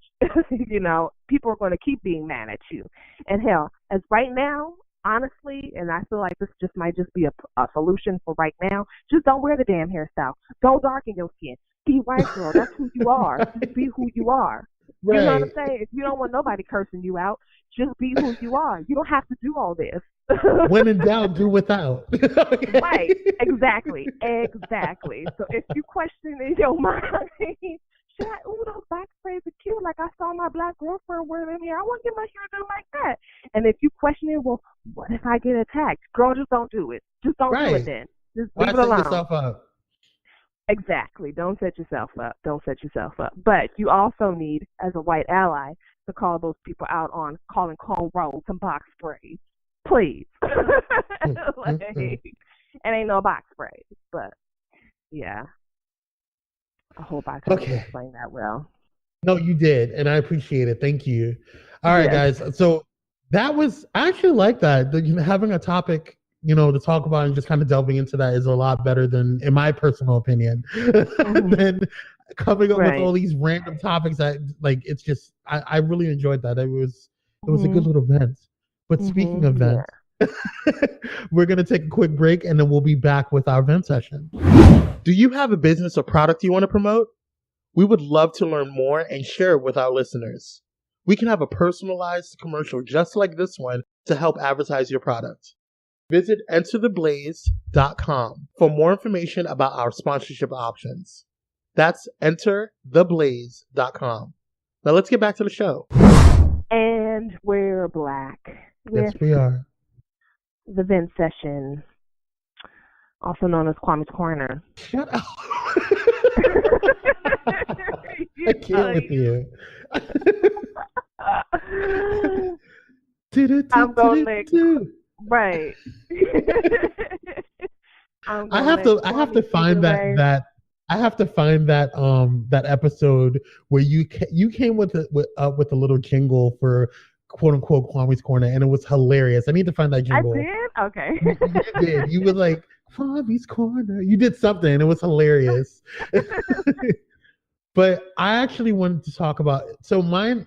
You know, people are going to keep being mad at you. And hell, as right now, honestly, and I feel like this just might just be a solution for right now, just don't wear the damn hairstyle. Don't darken your skin. Be white, girl. That's who you are. Just be who you are. Right. You know what I'm saying? If you don't want nobody cursing you out, just be who you are. You don't have to do all this. When in doubt, do without. Right. Exactly. So if you question in your mind, those black braids are cute. Like, I saw my black girlfriend wearing them here. I want to get my hair done like that. And if you question it, well, what if I get attacked? Girl, just don't do it. Just don't do it then. Just leave it alone. Set yourself up? Exactly. Don't set yourself up. But you also need, as a white ally, to call those people out on calling cornrows and box braids. Please. Like, it ain't no box sprays, but yeah. I hope I can explain that well. No, you did, and I appreciate it. Thank you. All right, guys. So that was, I actually like that. Having a topic, to talk about and just kind of delving into that is a lot better than, in my personal opinion, than coming up with all these random topics that, like, it's just, I really enjoyed that. It was a good little vent. But speaking of vent, we're going to take a quick break and then we'll be back with our vent session. Do you have a business or product you want to promote? We would love to learn more and share it with our listeners. We can have a personalized commercial just like this one to help advertise your product. Visit entertheblaze.com for more information about our sponsorship options. That's entertheblaze.com. Now let's get back to the show. And we're back. Yes, we are. The vent session, also known as Kwame's Corner. Shut up. I can't with you. I'm going next. Right. I have to find that that episode where you came with a little jingle for quote unquote Kwame's Corner, and it was hilarious. I need to find that jingle. I did? Okay. You did. You were like, Kwame's Corner. You did something, and it was hilarious. But I actually wanted to talk about, so mine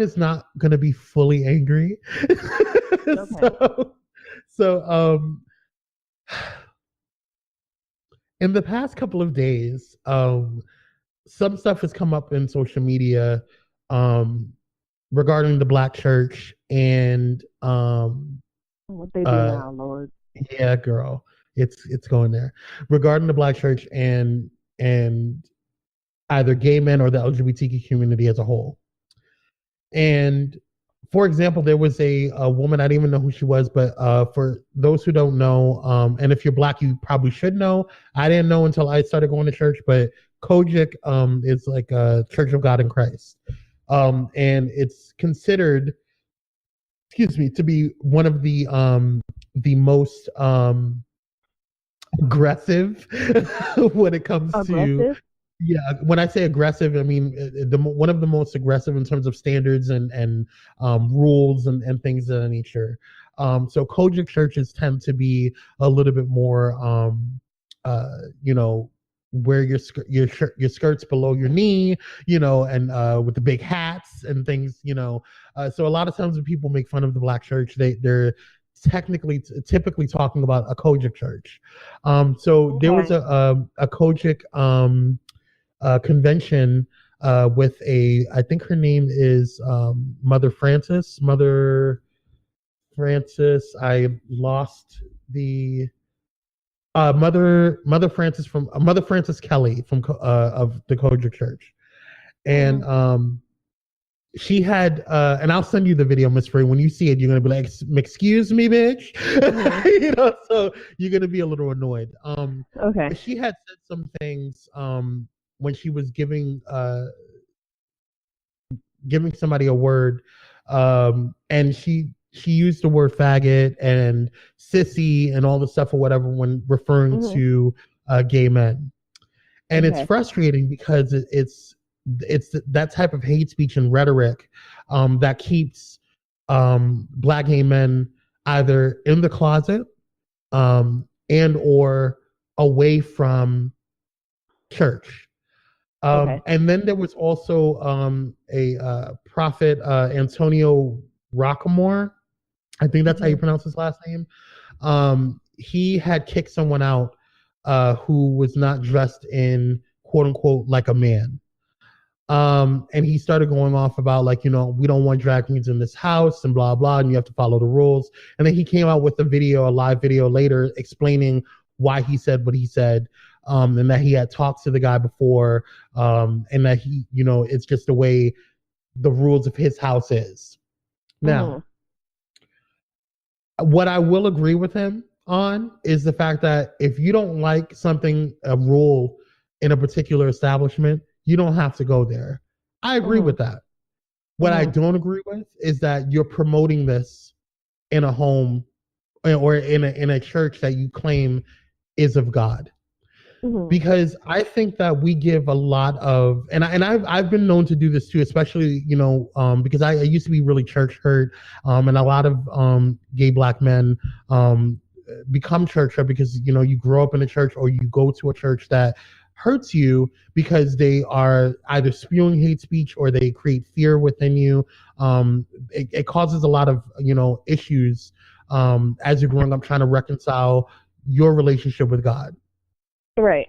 is not going to be fully angry. Okay. So in the past couple of days, some stuff has come up in social media regarding the Black church and what they do now, Lord. Yeah, girl. It's going there. Regarding the Black church and either gay men or the LGBTQ community as a whole. And for example, there was a woman, I didn't even know who she was, but for those who don't know, and if you're Black, you probably should know. I didn't know until I started going to church, but Kojic is like a Church of God in Christ. And it's considered, to be one of the most aggressive when it comes to... Yeah, when I say aggressive, I mean one of the most aggressive in terms of standards and rules and things of that nature. So Kojic churches tend to be a little bit more, wear your skirts below your knee, and with the big hats and things, So a lot of times when people make fun of the Black church, they're typically talking about a Kojic church. So there was a Kojic convention with I think her name is Mother Francis. I lost the Mother Francis Kelly from of the Kojic church, and she had and I'll send you the video, Miss Free. When you see it, you're gonna be like, "Excuse me, bitch," So you're gonna be a little annoyed. Okay. She had said some things when she was giving somebody a word, and she used the word faggot and sissy and all the stuff or whatever when referring to gay men, and it's frustrating because it's that type of hate speech and rhetoric that keeps Black gay men either in the closet and or away from church. And then there was also a prophet, Antonio Rockamore. I think that's how you pronounce his last name. He had kicked someone out who was not dressed in quote unquote like a man. And he started going off about like, we don't want drag queens in this house and blah, blah, and you have to follow the rules. And then he came out with a live video later explaining why he said what he said. And that he had talked to the guy before, and that he, it's just the way the rules of his house is. Now, what I will agree with him on is the fact that if you don't like a rule in a particular establishment, you don't have to go there. I agree with that. What I don't agree with is that you're promoting this in a home or in a church that you claim is of God. Because I think that we give a lot of, and I've been known to do this too, especially because I used to be really church hurt, and a lot of gay Black men become church hurt because you grow up in a church or you go to a church that hurts you because they are either spewing hate speech or they create fear within you. It causes a lot of issues as you're growing up trying to reconcile your relationship with God. Right.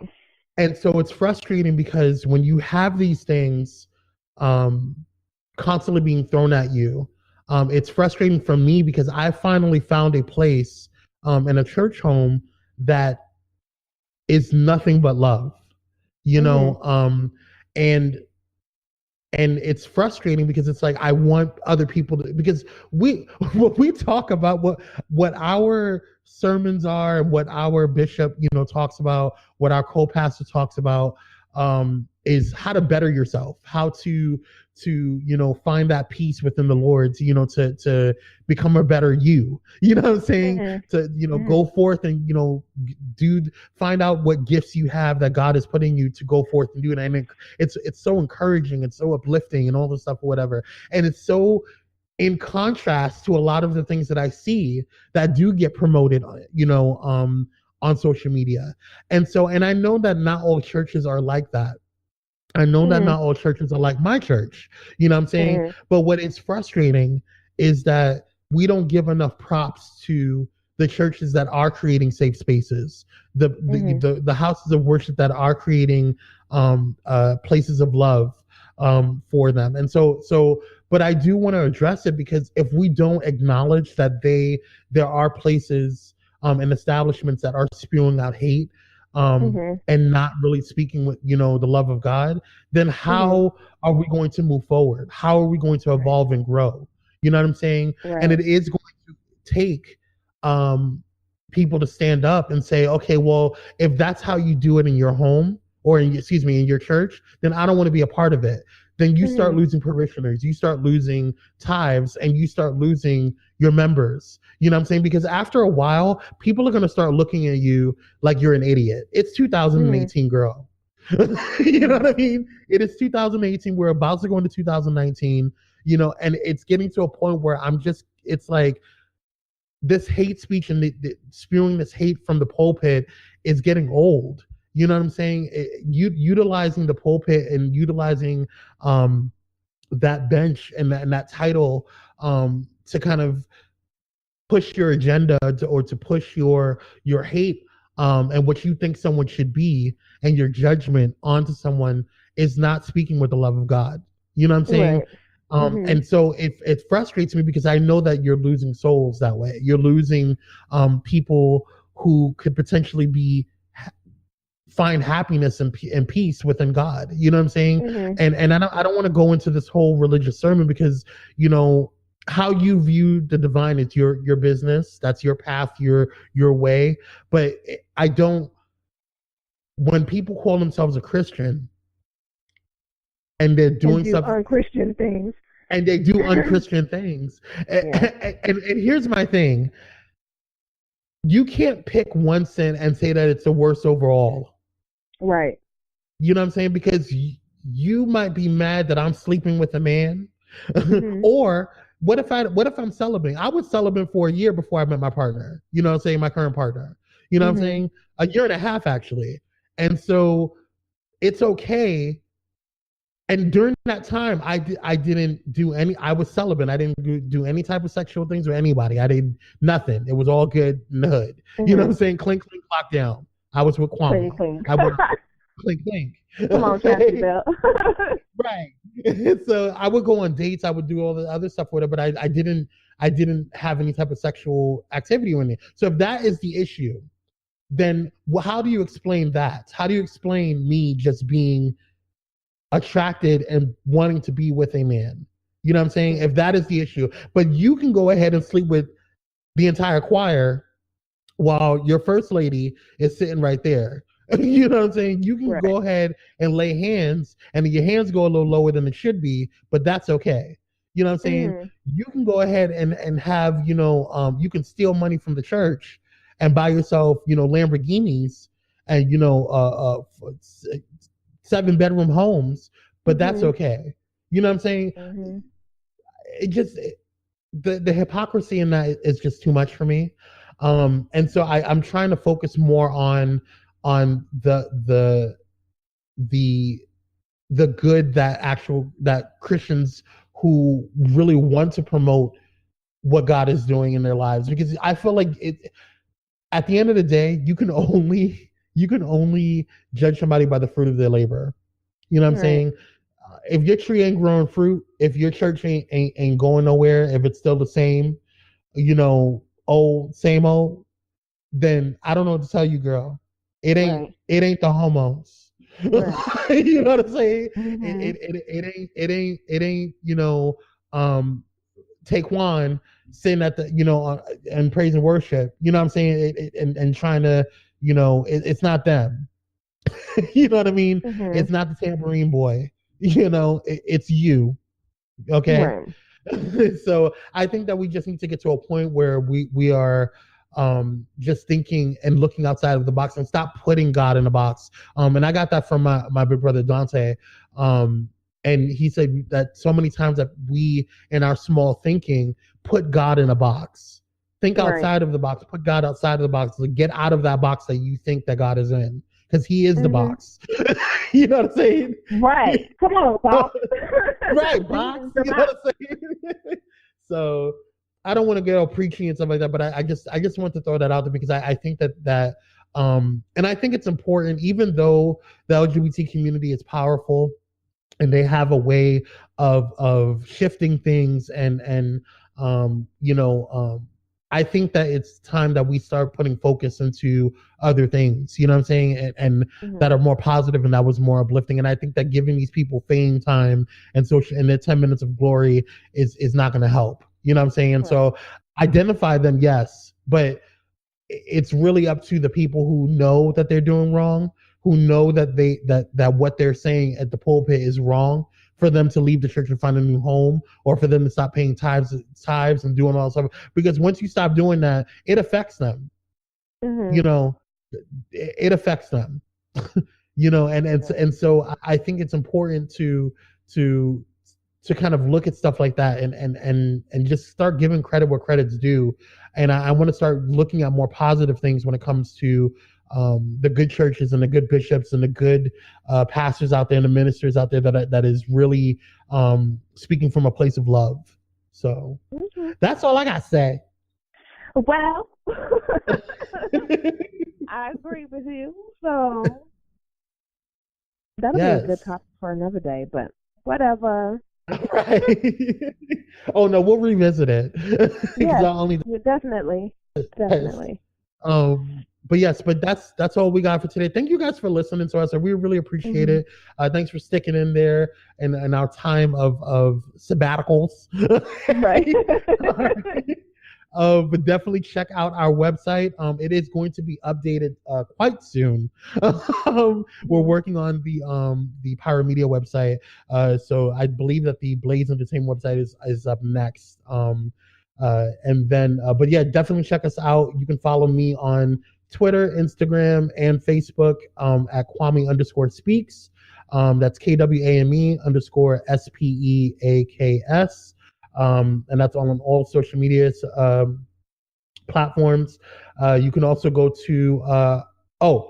And so it's frustrating because when you have these things constantly being thrown at you, it's frustrating for me because I finally found a place in a church home that is nothing but love, and it's frustrating because it's like I want other people to, because when we talk about what our sermons are and what our bishop talks about, what our co-pastor talks about, is how to better yourself, how to find that peace within the Lord, to become a better you. You know what I'm saying? To go forth and find out what gifts you have that God is putting you to go forth and do it. And it's so encouraging, it's so uplifting, and all this stuff or whatever. And it's so in contrast to a lot of the things that I see that do get promoted, on social media. And I know that not all churches are like that. I know that not all churches are like my church, you know what I'm saying? But what is frustrating is that we don't give enough props to the churches that are creating safe spaces, the houses of worship that are creating places of love for them. And but I do want to address it because if we don't acknowledge that there are places and establishments that are spewing out hate, and not really speaking with the love of God, then how are we going to move forward? How are we going to evolve and grow? You know what I'm saying? Right. And it is going to take people to stand up and say, okay, well, if that's how you do it in your home or in your church, then I don't want to be a part of it. Then you start losing parishioners, you start losing tithes, and you start losing your members. You know what I'm saying? Because after a while, people are going to start looking at you like you're an idiot. It's 2018, girl. You know what I mean? It is 2018. We're about to go into 2019, and it's getting to a point where it's like this hate speech and the spewing this hate from the pulpit is getting old. You know what I'm saying? Utilizing the pulpit and utilizing that bench and that title to kind of push your agenda or to push your hate and what you think someone should be and your judgment onto someone is not speaking with the love of God. You know what I'm saying? Right. And so it frustrates me because I know that you're losing souls that way. You're losing people who could potentially find happiness and peace within God. You know what I'm saying? And I don't want to go into this whole religious sermon because, how you view the divine is your business. That's your path, your way. But when people call themselves a Christian and they're doing something unchristian things. And they do unchristian things. And here's my thing. You can't pick one sin and say that it's the worst overall. Right. You know what I'm saying? Because you might be mad that I'm sleeping with a man. Or what if I'm celibate? I was celibate for a year before I met my partner. You know what I'm saying? My current partner. You know what I'm saying? A year and a half, actually. And so it's okay. And during that time, I didn't do I was celibate. I didn't do any type of sexual things with anybody. I did nothing. It was all good in the hood. You know what I'm saying? Clink, clink, lock down. I was with Kwame. Clink. I would clink, clink. Come on, Cassie Bell. Right. So I would go on dates. I would do all the other stuff with her, but I didn't have any type of sexual activity with it. So if that is the issue, then how do you explain that? How do you explain me just being attracted and wanting to be with a man? You know what I'm saying? If that is the issue, but you can go ahead and sleep with the entire choir while your first lady is sitting right there. You know what I'm saying? You can go ahead and lay hands, and your hands go a little lower than it should be, but that's okay. You know what I'm saying? You can go ahead and have, you can steal money from the church and buy yourself, Lamborghinis and, 7-bedroom homes, but that's okay. You know what I'm saying? It just, the hypocrisy in that is just too much for me. And so I'm trying to focus more on the good that Christians who really want to promote what God is doing in their lives, because I feel like at the end of the day, you can only judge somebody by the fruit of their labor. You know what I'm saying? If your tree ain't growing fruit, if your church ain't going nowhere, if it's still the same, same old, then I don't know what to tell you, girl. It ain't the homos. Right. You know what I'm saying? It ain't Taekwon sitting at the and praise and worship. You know what I'm saying? And trying to it's not them. You know what I mean? It's not the tambourine boy. It's you. Okay. Right. So I think that we just need to get to a point where we are just thinking and looking outside of the box and stop putting God in a box. And I got that from my big brother Dante. And he said that so many times that we in our small thinking put God in a box. Think outside of the box, put God outside of the box, like get out of that box that you think that God is in. Because he is the box. You know what I'm saying? Right. Come on, box. Right, box. You know what I'm saying? So I don't want to get all preachy and stuff like that, but I just want to throw that out there because I think that and I think it's important, even though the LGBT community is powerful and they have a way of shifting things and I think that it's time that we start putting focus into other things, you know what I'm saying? And that are more positive and that was more uplifting. And I think that giving these people fame time and their 10 minutes of glory is not going to help. You know what I'm saying? And so identify them, yes, but it's really up to the people who know that they're doing wrong, who know that that what they're saying at the pulpit is wrong, for them to leave the church and find a new home, or for them to stop paying tithes and doing all that stuff. Because once you stop doing that, it affects them. It affects them. And so I think it's important to kind of look at stuff like that and just start giving credit where credit's due. And I want to start looking at more positive things when it comes to the good churches and the good bishops and the good pastors out there and the ministers out there that is really speaking from a place of love. So that's all I got to say. Well, I agree with you. So that'll be a good topic for another day, but whatever. Right. Oh no, we'll revisit it. Yeah, definitely. But that's all we got for today. Thank you guys for listening to us. We really appreciate it. Thanks for sticking in there in our time of sabbaticals. Right. But definitely check out our website. It is going to be updated quite soon. We're working on the Pyro Media website. So I believe that the Blaze Entertainment website is up next. And then, but yeah, definitely check us out. You can follow me on Twitter, Instagram, and Facebook at Kwame_speaks. That's KWAME_SPEAKS. And that's on all social media platforms. You can also go to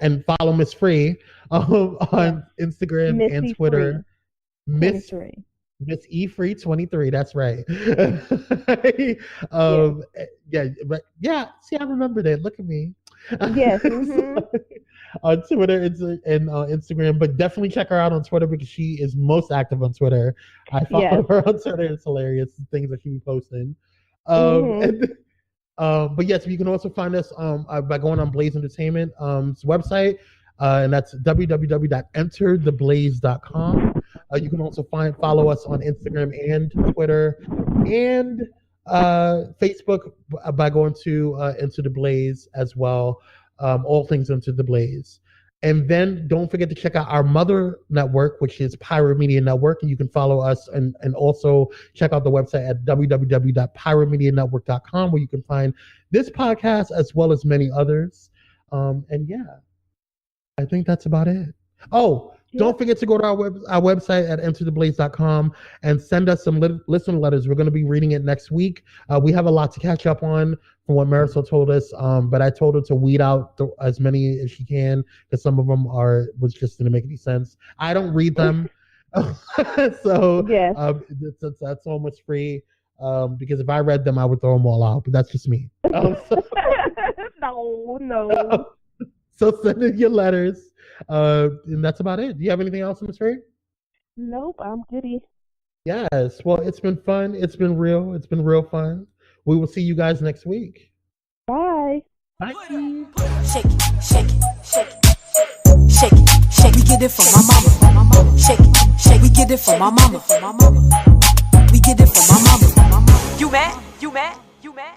and follow Miss Free on Instagram and Twitter. Miss E Free 23. That's right. See, I remember that. Look at me. Yes. On Twitter and Instagram, but definitely check her out on Twitter because she is most active on Twitter. I follow her on Twitter. It's hilarious, the things that she be posting. But yes, you can also find us by going on Blaze Entertainment's website, and that's www.entertheblaze.com. You can also follow us on Instagram and Twitter and Facebook by going to Enter the Blaze as well. All things Enter the Blaze. And then don't forget to check out our mother network, which is Pirate Media Network. And you can follow us and also check out the website at www.piratemedianetwork.com, where you can find this podcast as well as many others. And yeah, I think that's about it. Oh, don't forget to go to our website at entertheblaze.com and send us some listener letters. We're going to be reading it next week. We have a lot to catch up on from what Marisol told us, but I told her to weed out as many as she can because some of them was just didn't make any sense. I don't read them, so yes. That's almost free because if I read them, I would throw them all out. But that's just me. No. So send in your letters. And that's about it. Do you have anything else, Ms. Ray? Nope, I'm goody. Yes. Well, it's been fun. It's been real. It's been real fun. We will see you guys next week. Bye. Bye. Shake it, shake it, shake it, shake it, shake it. We get it from my mama. Shake it, shake. We get it from my mama. We get it from my mama. You mad? You mad? You mad?